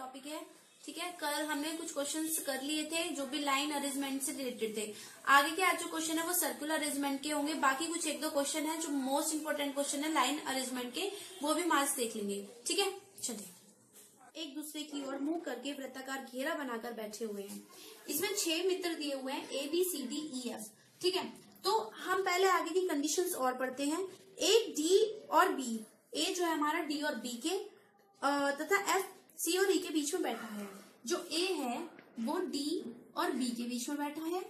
Topic है। ठीक है, कल हमने कुछ क्वेश्चंस कर लिए थे जो भी लाइन अरेंजमेंट से रिलेटेड थे। आगे के आज जो क्वेश्चन है वो सर्कुलर अरेंजमेंट के होंगे। बाकी कुछ एक दो क्वेश्चन है जो मोस्ट इंपोर्टेंट क्वेश्चन है लाइन अरेंजमेंट के, वो भी मार्क्स देख लेंगे। ठीक है, चलिए। एक दूसरे की ओर मुंह करके वृत्ताकार घेरा बनाकर बैठे हुए हैं। इसमें 6 मित्र दिए हुए हैं, A B C D E F। ठीक है, तो हम पहले आगे की कंडीशंस और पढ़ते हैं। A D और B, A जो है हमारा D और B के तथा F C और E के बीच में बैठा है। जो A है वो D और B के बीच में बैठा है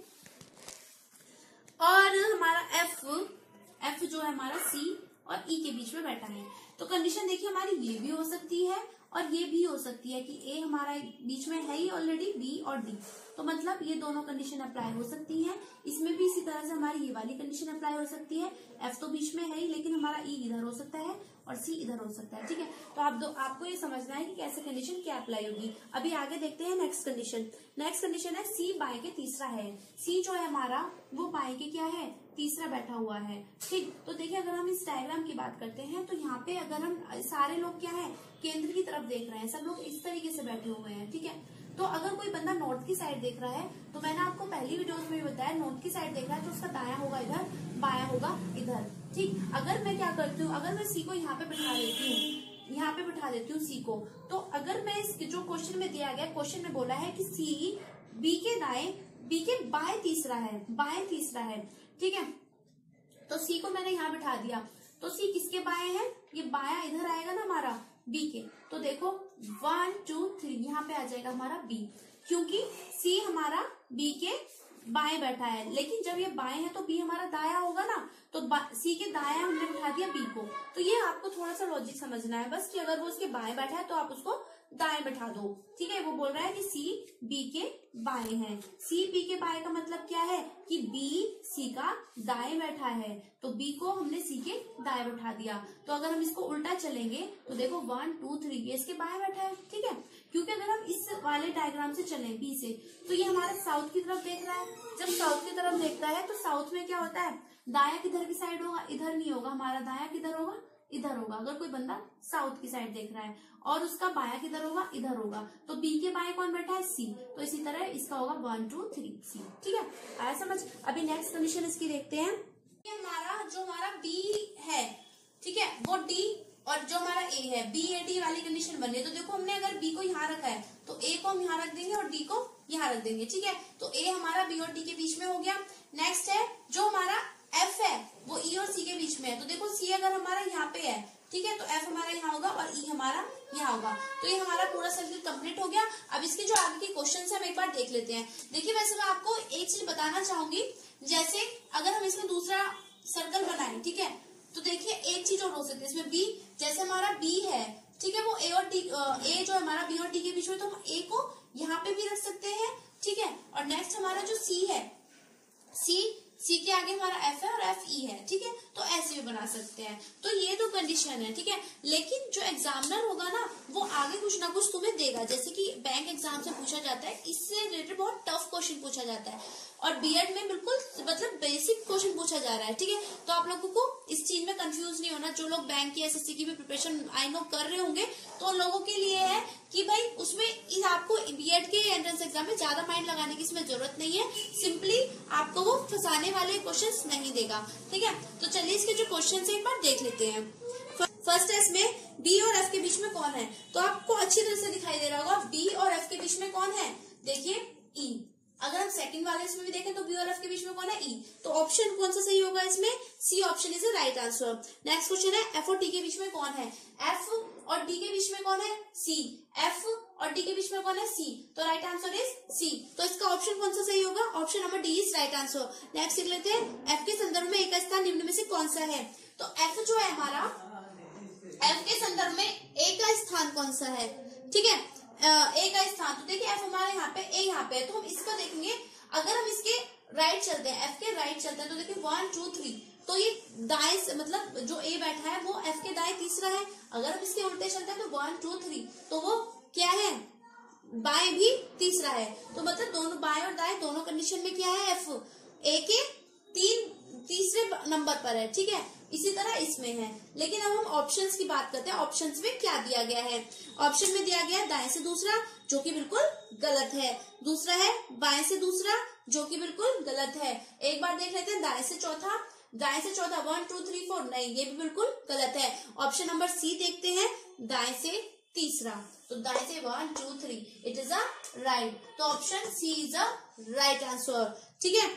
और हमारा F जो है हमारा C और E के बीच में बैठा है। तो कंडीशन देखिए हमारी ये भी हो सकती है और ये भी हो सकती है कि A हमारा बीच में है ही ऑलरेडी, B और D। तो मतलब ये दोनों कंडीशन अप्लाई हो सकती है। इसमें भी इसी तरह से हमारी ये वाली कंडीशन अप्लाई हो सकती है। F तो बीच में है ही, लेकिन हमारा E इधर हो सकता है और C इधर हो सकता है। ठीक है, तो आपको ये समझना है कि कैसे कंडीशन क्या अप्लाई होगी। अभी आगे देखते हैं नेक्स्ट कंडीशन। नेक्स्ट कंडीशन है C बाएं के तीसरा है। C जो है हमारा वो बाएं के क्या है, तीसरा बैठा हुआ है। ठीक, तो देखिए अगर हम इस डायग्राम की बात करते हैं तो यहाँ पे अगर हम सारे लोग क्या है, केंद्र की तरफ देख रहे हैं, सब लोग इस तरीके से बैठे हुए हैं। ठीक है, तो अगर कोई बंदा नॉर्थ की साइड देख रहा है तो मैंने आपको पहली वीडियोस में भी बताया, नॉर्थ की साइड देख रहा है तो उसका दायां होगा इधर, बायां होगा इधर। ठीक, अगर मैं क्या करती हूँ, अगर मैं सी को यहाँ पे बिठा देती हूँ, यहाँ पे बिठा देती हूँ सी को, तो अगर मैं इस जो क्वेश्चन में दिया गया, क्वेश्चन में बोला है कि सी बी के दाएं, बी के बाएं तीसरा है, बाएं तीसरा है। ठीक है, तो सी को मैंने यहाँ बिठा दिया, तो सी किसके बाएं है, ये बायां इधर आएगा ना हमारा बी के। तो देखो 1 2 3 यहाँ पे आ जाएगा हमारा बी, क्योंकि सी हमारा बी के बाएं बैठा है, लेकिन जब ये बाएं है तो बी हमारा दाया होगा ना, तो सी के दाया हमने बिठा दिया बी को। तो ये आपको थोड़ा सा लॉजिक समझना है बस, कि अगर वो उसके बाएं बैठा है तो आप उसको दाएं बैठा दो। ठीक है, वो बोल रहा है कि सी बी के बाएं है। सी बी के बाएं का मतलब क्या है कि बी सी का दाएं बैठा है, तो बी को हमने सी के दाएं बैठा दिया। तो अगर हम इसको उल्टा चलेंगे तो देखो 1 2 3 ये इसके बाएं बैठा है। ठीक है, क्योंकि अगर हम इस वाले डायग्राम से चलें बी से, तो ये हमारा साउथ की तरफ देख रहा है। जब साउथ की तरफ देखता है तो साउथ में क्या होता है, दाया किधर की साइड होगा, इधर नहीं होगा, हमारा दाया किधर होगा, इधर होगा। अगर कोई बंदा साउथ की साइड देख रहा है और उसका बाया किधर होगा, इधर होगा, तो बी के बाएं कौन बैठा है, सी। तो इसी तरह इसका होगा 1 2 3 सी। ठीक है, आया समझ। अभी नेक्स्ट कंडीशन इसकी देखते हैं। जो हमारा बी है, ठीक है, वो डी और जो हमारा ए है, बी ए डी वाली कंडीशन बनी है। तो देखो हमने अगर बी को यहाँ रखा है तो ए को हम यहाँ रख देंगे और डी को यहाँ रख देंगे। ठीक है, तो ए हमारा बी और डी के बीच में हो गया। नेक्स्ट है जो हमारा एफ है वो ई और सी के बीच में है। तो देखो सी अगर हमारा यहाँ पे है, ठीक है, तो एफ हमारा यहाँ होगा और ई हमारा यहाँ होगा। तो ये हमारा पूरा सर्किल कंप्लीट हो गया। अब इसके जो आगे के क्वेश्चन है हम एक बार देख लेते हैं। देखिए वैसे मैं आपको एक चीज बताना चाहूंगी, जैसे अगर हम इसमें दूसरा सर्कल बनाए, ठीक है, तो देखिए एक चीज और हो सकती है इसमें बी, जैसे हमारा बी है, ठीक है, वो ए और डी, ए जो हमारा बी और डी के बीच में, तो हम ए को यहाँ पे भी रख सकते हैं। ठीक है, और नेक्स्ट हमारा जो सी है, सी के आगे हमारा एफ है और एफ ई है। ठीक है, तो ऐसे भी बना सकते हैं। तो ये तो कंडीशन है। ठीक है, लेकिन जो एग्जामिनर होगा ना वो आगे कुछ ना कुछ तुम्हें देगा, जैसे कि बैंक एग्जाम से पूछा जाता है, इससे रिलेटेड बहुत टफ क्वेश्चन पूछा जाता है और बीएड में बिल्कुल मतलब बेसिक क्वेश्चन पूछा जा रहा है। ठीक है, तो आप लोगों को इस चीज में कंफ्यूज नहीं होना। जो लोग बैंक की एसएससी की भी प्रिपरेशन आई नो कर रहे होंगे, तो उन लोगों के लिए है कि भाई उसमें आपको बीएड के एंट्रेंस एग्जाम में ज्यादा माइंड लगाने की इसमें जरूरत नहीं है। सिंपली आपको वो फंसाने वाले क्वेश्चंस नहीं देगा। ठीक है, तो चलिए इसके जो क्वेश्चन है एक बार देख लेते हैं। फर्स्ट है इसमें बी और एफ के बीच में कौन है, तो आपको अच्छी तरह से दिखाई दे रहा होगा बी और एफ के बीच में कौन है, देखिए ई। अगर हम सेकंड वाले इसमें भी देखें तो बी और एफ के बीच में कौन है, ई। तो ऑप्शन कौन सा सही होगा इसमें, C option is the right answer. Next question है एफ और डी के बीच में कौन है, एफ और डी के बीच में कौन है, सी। एफ और डी के बीच में कौन है, सी, तो राइट आंसर इज सी। तो इसका ऑप्शन कौन सा सही होगा, option number D is right answer. Next देख लेते हैं एफ के संदर्भ में एक का स्थान निम्न में से कौन सा है। तो एफ जो है हमारा, एफ के संदर्भ में ए का स्थान कौन सा है, ठीक है, ए का स्थान। तो देखिए एफ हमारे यहाँ पे, ए यहाँ पे है, तो हम इसका देखेंगे। अगर हम इसके राइट चलते हैं, एफ के राइट चलते हैं, तो देखिए 1 2 3, तो ये दाएं से मतलब जो ए बैठा है वो एफ के दाएं तीसरा है। अगर हम इसके उल्टे चलते हैं तो 1 2 3, तो वो क्या है, बाएं भी तीसरा है। तो मतलब दोनों बाएं और दाएं दोनों कंडीशन में क्या है, एफ ए के तीसरे नंबर पर है। ठीक है, इसी तरह इसमें है। लेकिन अब हम ऑप्शंस की बात करते हैं, ऑप्शंस में क्या दिया गया है। ऑप्शन में दिया गया है दाएं से दूसरा, जो कि बिल्कुल गलत है। दूसरा है बाएं से दूसरा, जो कि बिल्कुल गलत है। एक बार देख लेते हैं दाएं से चौथा। दाएं से चौथा 1 2 3 4, नहीं, ये भी बिल्कुल गलत है। ऑप्शन नंबर सी देखते हैं, दाएं से तीसरा, तो दाएं से 1 2 3, इट इज अ राइट। तो option C is a right answer. ठीक है,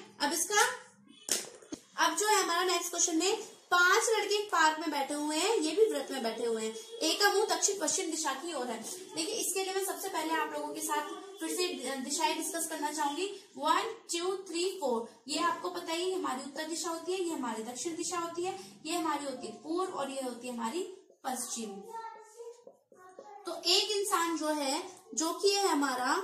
अब जो है हमारा नेक्स्ट क्वेश्चन में 5 लड़के एक पार्क में बैठे हुए हैं, ये भी व्रत में बैठे हुए हैं। एक का मुंह दक्षिण पश्चिम दिशा की ओर है। देखिए, इसके लिए मैं सबसे पहले आप लोगों के साथ फिर से दिशाएं डिस्कस करना चाहूंगी। 1 2 3 4, ये आपको पता ही हमारी उत्तर दिशा होती है, ये हमारी दक्षिण दिशा होती है, ये हमारी होती है पूर्व और ये होती है हमारी पश्चिम। तो एक इंसान जो है, जो कि है हमारा,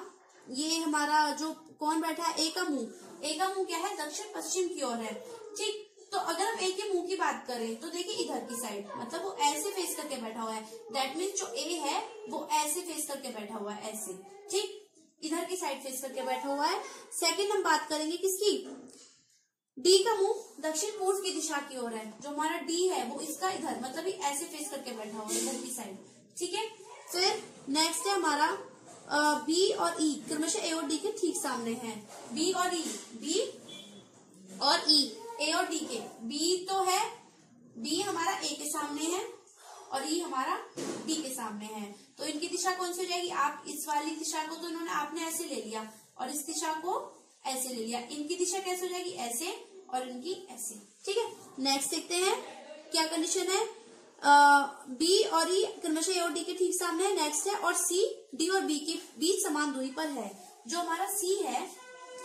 ये हमारा जो कौन बैठा है, ए का मुंह क्या है, दक्षिण पश्चिम की ओर है। ठीक, तो अगर हम ए के मुंह की बात करें तो देखिए इधर की साइड, मतलब वो ऐसे फेस करके बैठा हुआ है। दैट मीन्स जो ए है वो ऐसे फेस करके बैठा हुआ है, ऐसे। ठीक, इधर की साइड फेस करके बैठा हुआ है। सेकंड हम बात करेंगे किसकी, डी का मुंह दक्षिण पूर्व की दिशा की ओर है। जो हमारा डी है वो इसका इधर, मतलब ये ऐसे फेस करके बैठा हुआ है इधर की साइड। ठीक है, फिर नेक्स्ट है हमारा बी और ई, क्रमशः ए और डी के ठीक सामने है। बी और ई, बी और ई, ए और डी के, बी तो है, बी हमारा ए के सामने है और ई हमारा डी के सामने है। तो इनकी दिशा कौन सी हो जाएगी, आप इस वाली दिशा को तो इन्होंने आपने ऐसे ले लिया और इस दिशा को ऐसे ले लिया। इनकी दिशा कैसे हो जाएगी, ऐसे, और इनकी ऐसे। ठीक है, नेक्स्ट देखते हैं क्या कंडीशन है। बी और ई क्रमशः ए और डी के ठीक सामने है। नेक्स्ट है, और सी डी और बी के बीच समान दूरी पर है। जो हमारा सी है,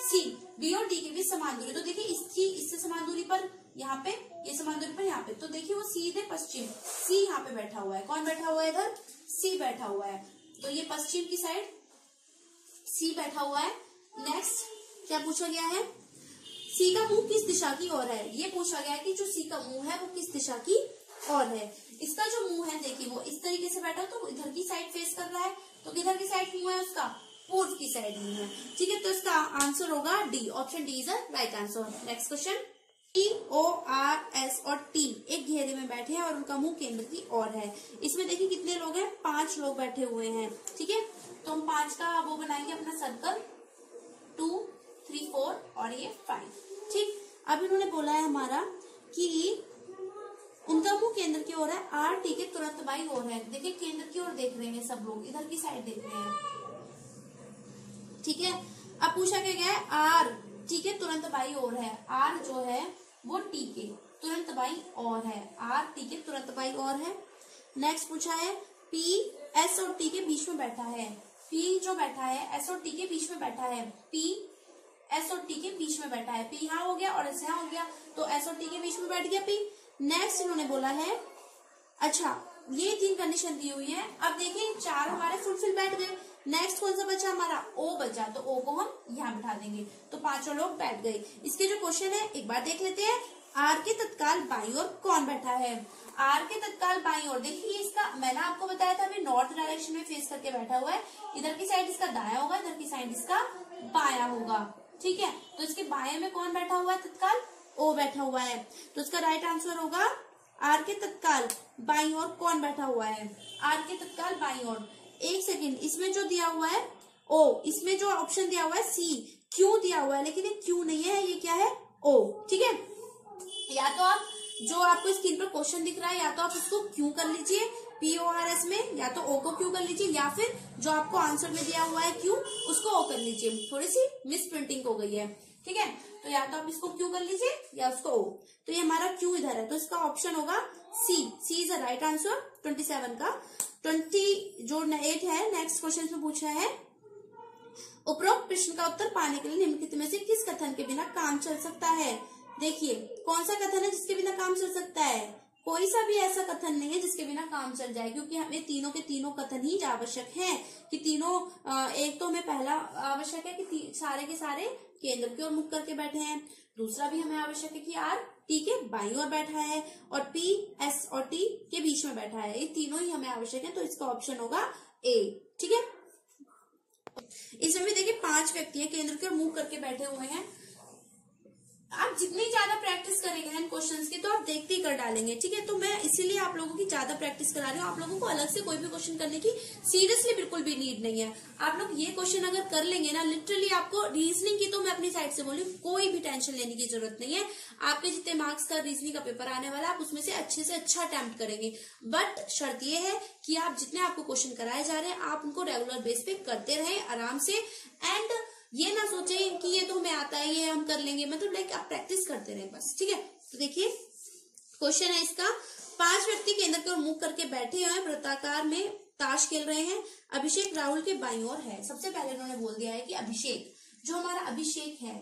सी बी और डी के बीच समान दूरी, तो देखिए इससे समान दूरी पर यहाँ पे, ये समान दूरी पर यहाँ पे, तो देखिए वो सीधे पश्चिम, सी यहाँ पे बैठा हुआ है। कौन बैठा हुआ है इधर, सी बैठा हुआ है, तो ये पश्चिम की साइड सी बैठा हुआ है। नेक्स्ट क्या पूछा गया है, सी का मुंह किस दिशा की ओर है। ये पूछा गया है कि जो सी का मुंह है वो किस दिशा की ओर है। इसका जो मुंह है देखिए वो इस तरीके से बैठा, तो इधर की साइड फेस कर रहा है, तो किधर की साइड मुंह है उसका, पूर्व की साइड मुंह है। ठीक है, तो इसका आंसर होगा D, option D is a right answer. Next question, T O R S और टी एक घेरे में बैठे हैं और उनका मुंह केंद्र की ओर है। इसमें देखिए कितने लोग हैं, 5 लोग बैठे हुए हैं। ठीक है, तो हम 5 का वो बनाएंगे अपना सर्कल, 2 3 4 और ये 5। ठीक, अब इन्होंने बोला है हमारा कि उनका मुंह केंद्र की ओर है, आर टी के तुरंत बाई ओर है। देखिए केंद्र की ओर देख रहे हैं सब लोग, इधर की साइड देख रहे हैं। ठीक है, अब पूछा क्या गया है, आर टी के तुरंत बाई ओर है। आर जो है वो टी के तुरंत बाई ओर है, आर टी के तुरंत बाई ओर है। नेक्स्ट पूछा है, पी एस और टी के बीच में बैठा है। पी जो बैठा है एस और टी के बीच में बैठा है, पी एस और टी के बीच में बैठा है। पी यहाँ हो गया और एस यहाँ हो गया, तो एस और टी के बीच में बैठ गया पी। नेक्स्ट इन्होंने बोला है, अच्छा ये 3 कंडीशन दी हुई है। अब देखिए 4 हमारे फुलफिल बैठ गए। नेक्स्ट कौन सा बचा हमारा, ओ बचा, तो ओ को हम यहाँ बिठा देंगे, तो 5 लोग बैठ गए। इसके जो क्वेश्चन है एक बार देख लेते हैं। आर के तत्काल बाईं ओर कौन बैठा है, आर के तत्काल बाईं ओर, देखिए इसका मैंने आपको बताया था अभी नॉर्थ डायरेक्शन में फेस करके बैठा हुआ है। इधर की साइड इसका दाया होगा, इधर की साइड इसका बाया होगा। ठीक है, तो इसके बाएं में कौन बैठा हुआ है, तत्काल ओ बैठा हुआ है, तो इसका राइट आंसर होगा आर के तत्काल बाईं ओर कौन बैठा हुआ है, आर के तत्काल बाईं ओर। एक सेकेंड, इसमें जो दिया हुआ है ओ, इसमें जो ऑप्शन दिया हुआ है सी, क्यू दिया हुआ है, लेकिन ये क्यू नहीं है, ये क्या है ओ। ठीक है, या तो आप जो आपको स्क्रीन पर क्वेश्चन दिख रहा है या तो आप उसको क्यू कर लीजिए PORS में, या तो ओ को क्यू कर लीजिए, या फिर जो आपको आंसर में दिया हुआ है क्यू उसको ओ कर लीजिए। थोड़ी सी मिस प्रिंटिंग हो गई है। ठीक है, तो या तो आप इसको क्यू कर लीजिए या उसको ओ। तो ये हमारा क्यू इधर है, तो इसका ऑप्शन होगा सी इज द राइट आंसर 27 का। 20 जो 8 है नेक्स्ट क्वेश्चन में पूछा है, उपरोक्त प्रश्न का उत्तर पाने के लिए निम्नलिखित में से किस कथन के बिना काम चल सकता है। देखिए कौन सा कथन है जिसके बिना काम चल सकता है, कोई सा भी ऐसा कथन नहीं है जिसके बिना काम चल जाए, क्योंकि हमें तीनों के तीनों कथन ही आवश्यक हैं कि तीनों, एक तो हमें पहला आवश्यक है कि सारे के सारे केंद्र की ओर मुख करके बैठे हैं, दूसरा भी हमें आवश्यक है कि आर टी के बाईं ओर बैठा है और पी एस और टी के बीच में बैठा है। ये तीनों ही हमें आवश्यक है, तो इसका ऑप्शन होगा ए। ठीक है, इसमें भी देखिए 5 व्यक्ति केंद्र की ओर मुख करके बैठे हुए हैं। आप जितनी ज्यादा प्रैक्टिस करेंगे ना क्वेश्चंस की, तो आप देखते ही कर डालेंगे, ठीक है। तो मैं इसीलिए आप लोगों की ज्यादा प्रैक्टिस करा रही हूँ। आप लोगों को अलग से कोई भी क्वेश्चन करने की सीरियसली बिल्कुल भी नीड नहीं है। आप लोग ये क्वेश्चन अगर कर लेंगे ना, लिटरली आपको रीजनिंग की, तो मैं अपनी साइड से बोली, कोई भी टेंशन लेने की जरूरत नहीं है। आपके जितने मार्क्स का रीजनिंग का पेपर आने वाला, आप उसमें से अच्छा अटेम्प्ट करेंगे। बट शर्त ये है कि आप जितने आपको क्वेश्चन कराए जा रहे हैं, आप उनको रेगुलर बेस पे करते रहे आराम से। एंड ये ना सोचें कि ये तो हमें आता है, ये हम कर लेंगे, मतलब लाइक आप प्रैक्टिस करते रहे बस, ठीक है। तो देखिए क्वेश्चन है इसका, 5 व्यक्ति केंद्र की ओर मुख करके बैठे हुए हैं, वृत्ताकार में ताश खेल रहे हैं। अभिषेक राहुल के बाईं ओर है। सबसे पहले उन्होंने बोल दिया है कि अभिषेक, जो हमारा अभिषेक है,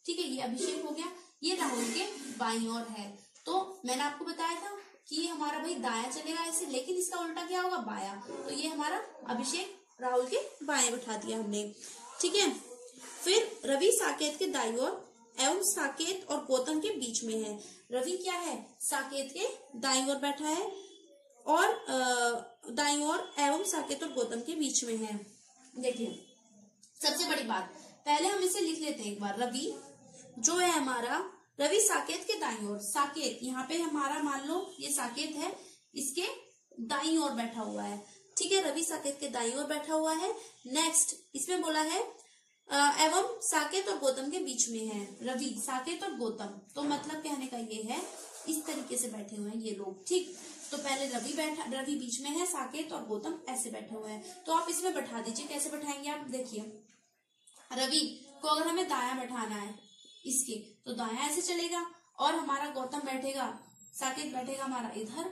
ठीक है, ये अभिषेक हो गया, ये राहुल के बाईं ओर है। तो मैंने आपको बताया था कि ये हमारा भाई दाया चलेगा ऐसे, लेकिन इसका उल्टा क्या होगा, बाया। तो ये हमारा अभिषेक राहुल के बाएं बैठा दिया हमने, ठीक है। फिर रवि साकेत के दाईं ओर एवं साकेत और गौतम के बीच में है। रवि क्या है, साकेत के दाईं ओर बैठा है, और दाईं ओर एवं साकेत और गौतम के बीच में है। देखिए सबसे बड़ी बात, पहले हम इसे लिख लेते हैं एक बार। रवि जो है हमारा, रवि साकेत के दाईं ओर, साकेत यहाँ पे हमारा मान लो ये साकेत है, इसके दाईं ओर बैठा हुआ है, ठीक है। रवि साकेत के दाईं ओर बैठा हुआ है। नेक्स्ट इसमें बोला है एवं साकेत और गौतम के बीच में है। रवि, साकेत और गौतम, तो मतलब कहने का ये है इस तरीके से बैठे हुए हैं ये लोग, ठीक। तो पहले रवि बीच में है, साकेत और गौतम ऐसे बैठे हुए हैं। तो आप इसमें बैठा दीजिए। कैसे बैठाएंगे आप, देखिए रवि को अगर हमें दाया बैठाना है इसके, तो दाया ऐसे चलेगा, और हमारा गौतम बैठेगा, साकेत बैठेगा हमारा इधर,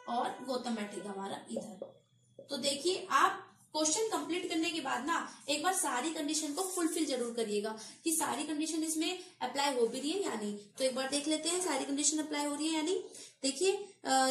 और गौतम बैठेगा हमारा इधर। तो देखिए आप क्वेश्चन कंप्लीट करने के बाद ना एक बार सारी कंडीशन को फुलफिल जरूर करिएगा कि सारी कंडीशन इसमें अप्लाई हो भी रही है या नहीं। तो एक बार देख लेते हैं सारी कंडीशन अप्लाई हो रही है या नहीं। देखिए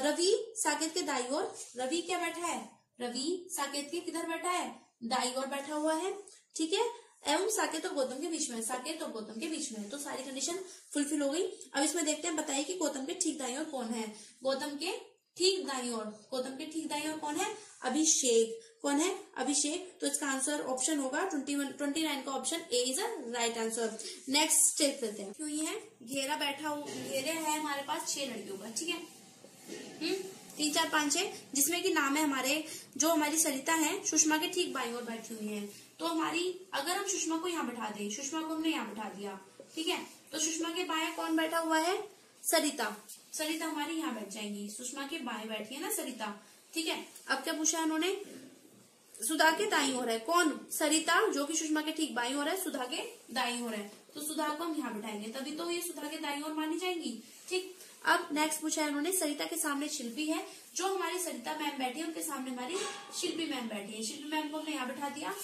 रवि साकेत के दाईं ओर, रवि क्या बैठा है, रवि साकेत के किधर बैठा है, दाईं ओर बैठा हुआ है, ठीक है। एवं साकेत और गौतम के बीच में, साकेत और गौतम के बीच में, तो सारी कंडीशन फुलफिल हो गई। अब इसमें देखते हैं, बताइए कि गौतम के ठीक दाईं ओर कौन है। गौतम के ठीक दाईं ओर, गौतम के ठीक दाईं ओर कौन है, अभिषेक। कौन है, अभिषेक। तो इसका आंसर ऑप्शन होगा 29 का option A is a right answer. Next step लेते हैं। क्यों ये है, घेरा बैठा हो, घेरे है हमारे पास 6 लड़कियों का, ठीक है। 3 4 5 6, जिसमें कि नाम है हमारे, जो हमारी सरिता है, सुषमा के ठीक बाईं ओर बैठी हुई है। तो हमारी, अगर हम सुषमा को यहाँ बैठा दें, सुषमा को हमने यहाँ बैठा दिया, ठीक है। तो सुषमा के बाएं कौन बैठा हुआ है, सरिता। सरिता हमारी यहाँ बैठ जाएंगी, सुषमा के बाएं बैठी है ना सरिता, ठीक है। अब क्या पूछा उन्होंने, सुधा के दाईं ओर है कौन, सरिता, जो कि सुषमा के ठीक बाईं ओर है, सुधा के दाईं ओर है। तो सुधा को हम यहाँ बैठाएंगे, तभी तो ये सुधा के दाईं ओर मानी जाएंगी, ठीक। अब नेक्स्ट पूछा है उन्होंने, सरिता के सामने शिल्पी है, जो हमारी सरिता मैम बैठी है उनके सामने हमारी शिल्पी मैम बैठी है। शिल्पी मैम को हमने यहाँ बैठा दिया,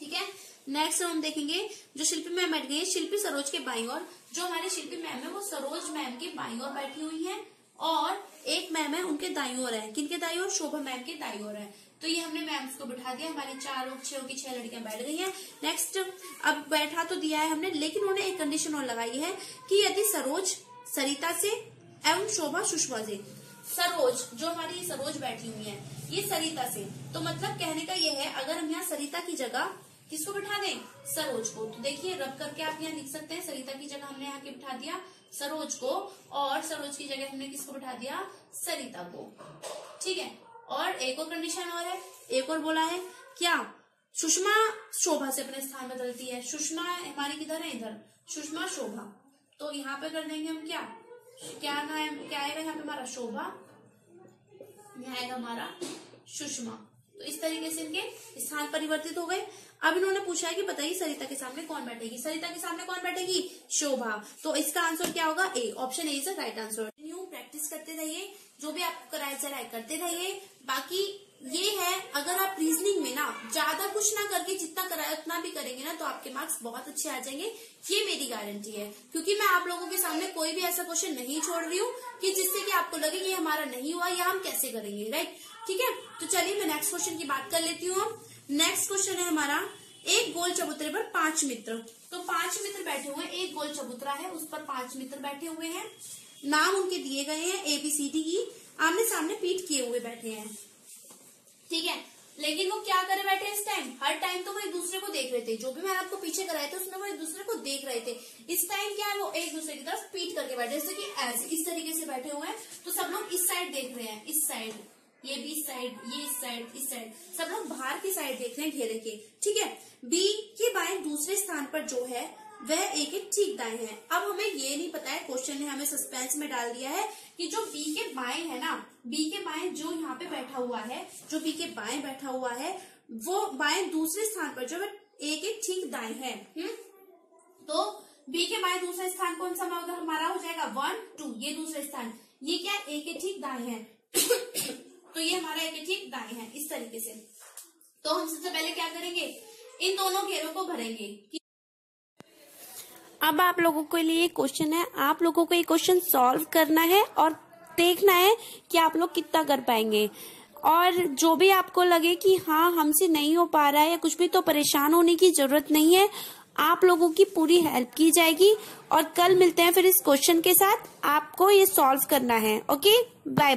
ठीक है। नेक्स्ट हम देखेंगे, जो शिल्पी मैम बैठ गई है, शिल्पी सरोज के बाईं ओर, जो हमारी शिल्पी मैम है वो सरोज मैम के बाईं ओर बैठी हुई है, और एक मैम है उनके दाईं ओर है, किनके दाईं ओर, शोभा मैम के दाईं ओर है। तो ये हमने मैम्स को बिठा दिया, हमारी 4 और 6 की 6 लड़कियां बैठ गई हैं। नेक्स्ट, अब बैठा तो दिया है हमने, लेकिन उन्होंने एक कंडीशन और लगाई है कि यदि सरोज सरिता से एवं शोभा सुषमा से, सरोज जो हमारी सरोज बैठी हुई है ये सरिता से, तो मतलब कहने का ये है, अगर हम यहाँ सरिता की जगह किसको बिठा दें, सरोज को, तो देखिए रब करके आप यहाँ लिख सकते हैं, सरिता की जगह हमने यहाँ के बिठा दिया सरोज को, और सरोज की जगह हमने किसको बिठा दिया, सरिता को, ठीक है। और एक और कंडीशन और है, एक और बोला है क्या, सुषमा शोभा से अपने स्थान बदलती है। सुषमा हमारी किधर है, इधर, सुषमा शोभा, तो यहाँ पे कर देंगे हम क्या, क्या आएगा यहाँ पे हमारा शोभा, यहाँ आएगा हमारा सुषमा। तो इस तरीके से इनके स्थान परिवर्तित हो गए। अब इन्होंने पूछा है कि बताइए सरिता के सामने कौन बैठेगी, सरिता के सामने कौन बैठेगी, शोभा। तो इसका आंसर क्या होगा, A, option A is the right answer. New practice करते रहिए, जो भी आपको कराया जा रहा है करते रहिए। बाकी ये है, अगर आप रीजनिंग में ना ज्यादा कुछ ना करके जितना कराया उतना भी करेंगे ना, तो आपके मार्क्स बहुत अच्छे आ जाएंगे, ये मेरी गारंटी है। क्योंकि मैं आप लोगों के सामने कोई भी ऐसा क्वेश्चन नहीं छोड़ रही हूँ कि जिससे कि आपको लगे कि हमारा नहीं हुआ या हम कैसे करेंगे, राइट, ठीक है। तो चलिए मैं नेक्स्ट क्वेश्चन की बात कर लेती हूँ। नेक्स्ट क्वेश्चन है हमारा, एक गोल चबूतरे पर 5 मित्र। तो 5 मित्र बैठे हुए हैं, एक गोल चबूतरा है उस पर 5 मित्र बैठे हुए हैं, नाम उनके दिए गए हैं ABCDE, आमने सामने पीठ किए हुए बैठे हैं, ठीक है। लेकिन वो क्या करे बैठे इस टाइम, हर टाइम तो वो एक दूसरे को देख रहे थे, जो भी मैंने आपको पीछे कराए थे उसमें वो एक दूसरे को देख रहे थे। इस टाइम क्या है, वो एक दूसरे की तरफ पीट करके बैठे, जैसे कि ऐसे इस तरीके से बैठे हुए हैं। तो सब लोग इस साइड देख रहे हैं, इस साइड, ये भी इस साइड, ये इस साइड, इस साइड, सब लोग बाहर की साइड देख रहे हैं घेरे के। ठीक है, बी के बाएं दूसरे स्थान पर जो है वह ए के ठीक दाएं है। अब हमें ये नहीं पता है, क्वेश्चन ने हमें सस्पेंस में डाल दिया है कि जो बी के बाएं है ना, बी के बाएं जो यहाँ पे बैठा हुआ है, जो बी के बाएं बैठा हुआ है वो बाएं दूसरे स्थान पर जो है ए के ठीक दाएं है। तो बी के बाएं दूसरे स्थान कौन सा हमारा हो जाएगा 1 2, ये दूसरे स्थान, ये क्या ए के ठीक दाएं है तो ये हमारा ए के ठीक दाएं है इस तरीके से। तो हम सबसे पहले क्या करेंगे, इन दोनों घेरों को भरेंगे। अब आप लोगों के लिए क्वेश्चन है, आप लोगों को ये क्वेश्चन सॉल्व करना है और देखना है कि आप लोग कितना कर पाएंगे। और जो भी आपको लगे कि हाँ हमसे नहीं हो पा रहा है या कुछ भी, तो परेशान होने की जरूरत नहीं है, आप लोगों की पूरी हेल्प की जाएगी। और कल मिलते हैं फिर इस क्वेश्चन के साथ, आपको ये सॉल्व करना है। Okay, bye.